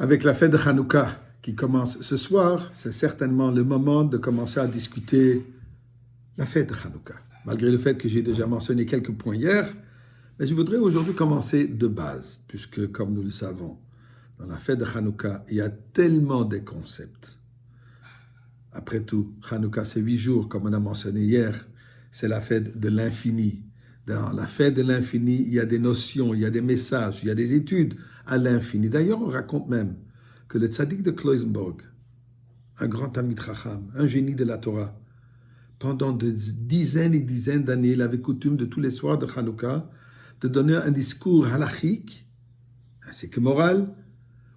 Avec la fête de Hanouka qui commence ce soir, c'est certainement le moment de commencer à discuter la fête de Hanouka. Malgré le fait que j'ai déjà mentionné quelques points hier, mais je voudrais aujourd'hui commencer de base, puisque comme nous le savons, dans la fête de Hanouka, il y a tellement de concepts. Après tout, Hanouka, c'est 8 jours, comme on a mentionné hier, c'est la fête de l'infini. Dans la fête de l'infini, il y a des notions, il y a des messages, il y a des études à l'infini. D'ailleurs, on raconte même que le tzaddik de Kloisenborg, un grand Talmid Chacham, un génie de la Torah, pendant des dizaines et dizaines d'années, il avait coutume de tous les soirs de Hanouka de donner un discours halachique, ainsi que moral,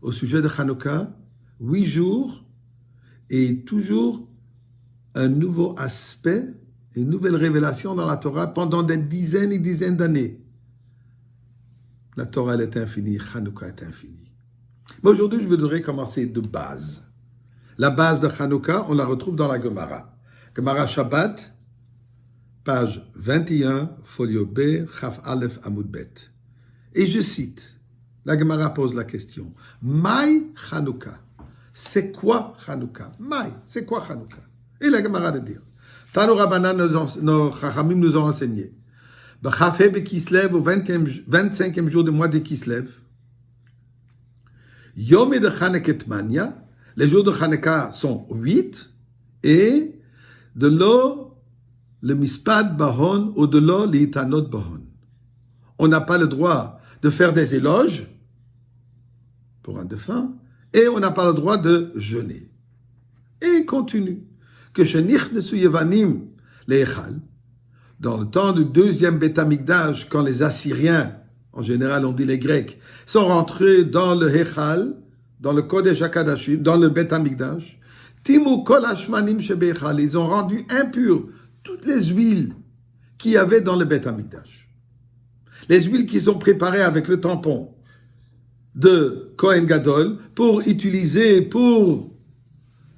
au sujet de Hanouka, 8 jours, et toujours un nouveau aspect, une nouvelle révélation dans la Torah pendant des dizaines et dizaines d'années. La Torah, elle est infinie, Hanouka est infini. Mais aujourd'hui, je voudrais commencer de base. La base de Hanouka, on la retrouve dans la Gemara. Gemara Shabbat, page 21, folio B, Chaf Aleph Amud Bet. Et je cite, la Gemara pose la question, Maï Hanouka. C'est quoi Hanouka? Maï, c'est quoi Hanouka? Et la Gemara de dire, Tano Rabbanan, nos Chachamim nous ont enseigné, B'chafé Bekislev, au 25e jour du mois de Kislev, Yom de Chaneket Mania, les jours de Hanouka sont 8, et de l'eau, le Mispad Bahon, ou de l'eau, le Itanot Bahon. On n'a pas le droit de faire des éloges pour un défunt, et on n'a pas le droit de jeûner. Et il continue que Shenich Nesu Yevanim Le'echal, dans le temps du deuxième Beth Amikdash, quand les Assyriens, en général on dit les Grecs, sont rentrés dans le Hechal, dans le Kodesh HaKadashim, dans le Beth Amikdash, Timu Kol Hashmanim Shebechal, ils ont rendu impures toutes les huiles qu'il y avait dans le Beth Amikdash. Les huiles qui sont préparées avec le tampon de Kohen Gadol pour utiliser pour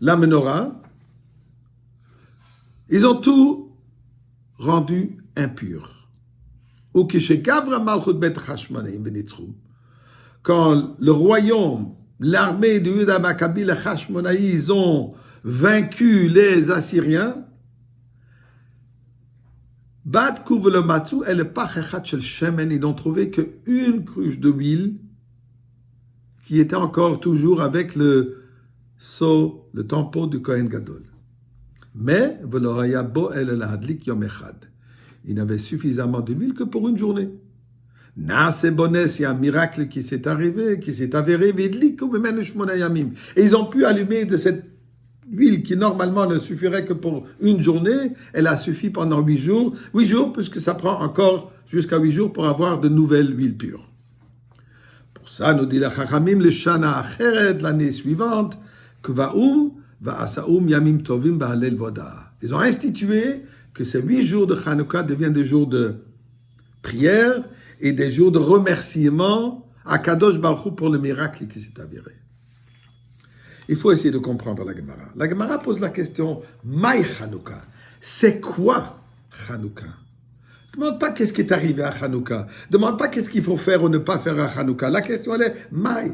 la menorah, ils ont tout rendu impur. Ou que chez Gavra Malchut Bet Hashmonaim Benitzrum, quand le royaume, l'armée de Yehuda Maccabi, les Hashmonaïs ont vaincu les Assyriens, Bat Kuv le Matsu et le Pachechat Shel Shemen, ils n'ont trouvé qu'une cruche de huile qui était encore toujours avec le seau, le tampon du Kohen Gadol. Mais, il n'avait suffisamment d'huile que pour une journée. C'est bonnet, il y a un miracle qui s'est arrivé, qui s'est avéré, et ils ont pu allumer de cette huile qui normalement ne suffirait que pour une journée, elle a suffi pendant 8 jours. 8 jours, puisque ça prend encore jusqu'à 8 jours pour avoir de nouvelles huiles pures. Pour ça, nous dit la Chachamim, le Shana Acheret, l'année suivante, Kvaum, Va'asaum Yamim Tovim Ba'alel Voda. Ils ont institué que ces 8 jours de Hanouka deviennent des jours de prière et des jours de remerciement à Kadosh Baruch Hu pour le miracle qui s'est avéré. Il faut essayer de comprendre la Gemara. La Gemara pose la question, Maï Hanouka, c'est quoi Hanouka? Demande pas qu'est-ce qui est arrivé à Hanouka. Demande pas qu'est-ce qu'il faut faire ou ne pas faire à Hanouka. La question elle est, Maï,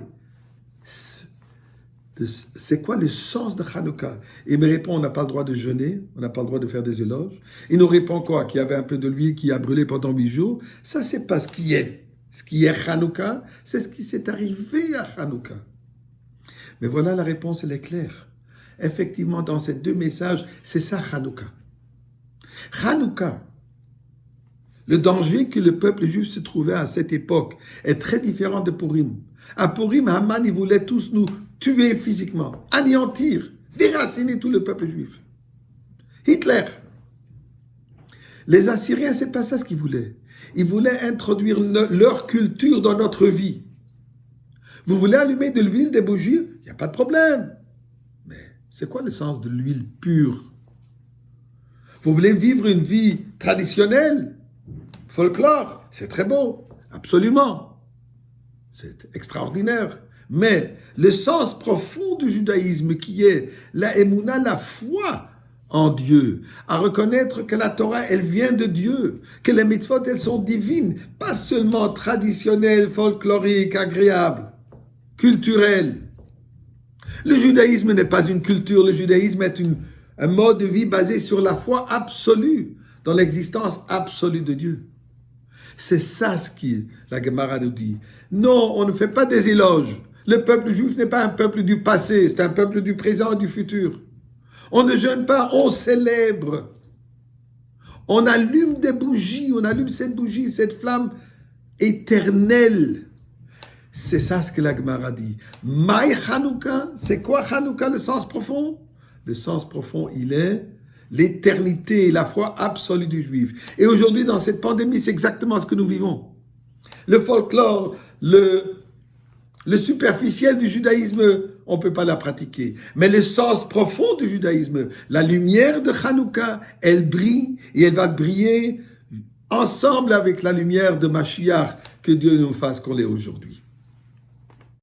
c'est quoi le sens de Hanouka? Il me répond, on n'a pas le droit de jeûner, on n'a pas le droit de faire des éloges. Il nous répond quoi? Qu'il y avait un peu de l'huile qui a brûlé pendant 8 jours. Ça, c'est pas ce qui est Hanouka, c'est ce qui s'est arrivé à Hanouka. Mais voilà, la réponse, elle est claire. Effectivement, dans ces 2 messages, c'est ça Hanouka. Hanouka, le danger que le peuple juif se trouvait à cette époque est très différent de Purim. À Purim, Haman, il voulait tous nous tuer physiquement, anéantir, déraciner tout le peuple juif. Hitler. Les Assyriens, c'est pas ça ce qu'ils voulaient. Ils voulaient introduire leur culture dans notre vie. Vous voulez allumer de l'huile, des bougies? Il n'y a pas de problème. Mais c'est quoi le sens de l'huile pure? Vous voulez vivre une vie traditionnelle? Folklore? C'est très beau. Absolument. C'est extraordinaire. Mais le sens profond du judaïsme qui est la émouna, la foi en Dieu, à reconnaître que la Torah, elle vient de Dieu, que les mitzvot, elles sont divines, pas seulement traditionnelles, folkloriques, agréables, culturelles. Le judaïsme n'est pas une culture, le judaïsme est un mode de vie basé sur la foi absolue, dans l'existence absolue de Dieu. C'est ça ce que la Gemara nous dit. Non, on ne fait pas des éloges. Le peuple juif n'est pas un peuple du passé, c'est un peuple du présent et du futur. On ne jeûne pas, on célèbre. On allume des bougies, on allume cette bougie, cette flamme éternelle. C'est ça ce que la Gemara dit. Maï Hanouka, c'est quoi Hanouka, le sens profond? Le sens profond, il est l'éternité, la foi absolue du juif. Et aujourd'hui, dans cette pandémie, c'est exactement ce que nous vivons. Le folklore, le superficiel du judaïsme, on ne peut pas la pratiquer. Mais le sens profond du judaïsme, la lumière de Hanouka, elle brille et elle va briller ensemble avec la lumière de Mashiach, que Dieu nous fasse qu'on l'ait aujourd'hui.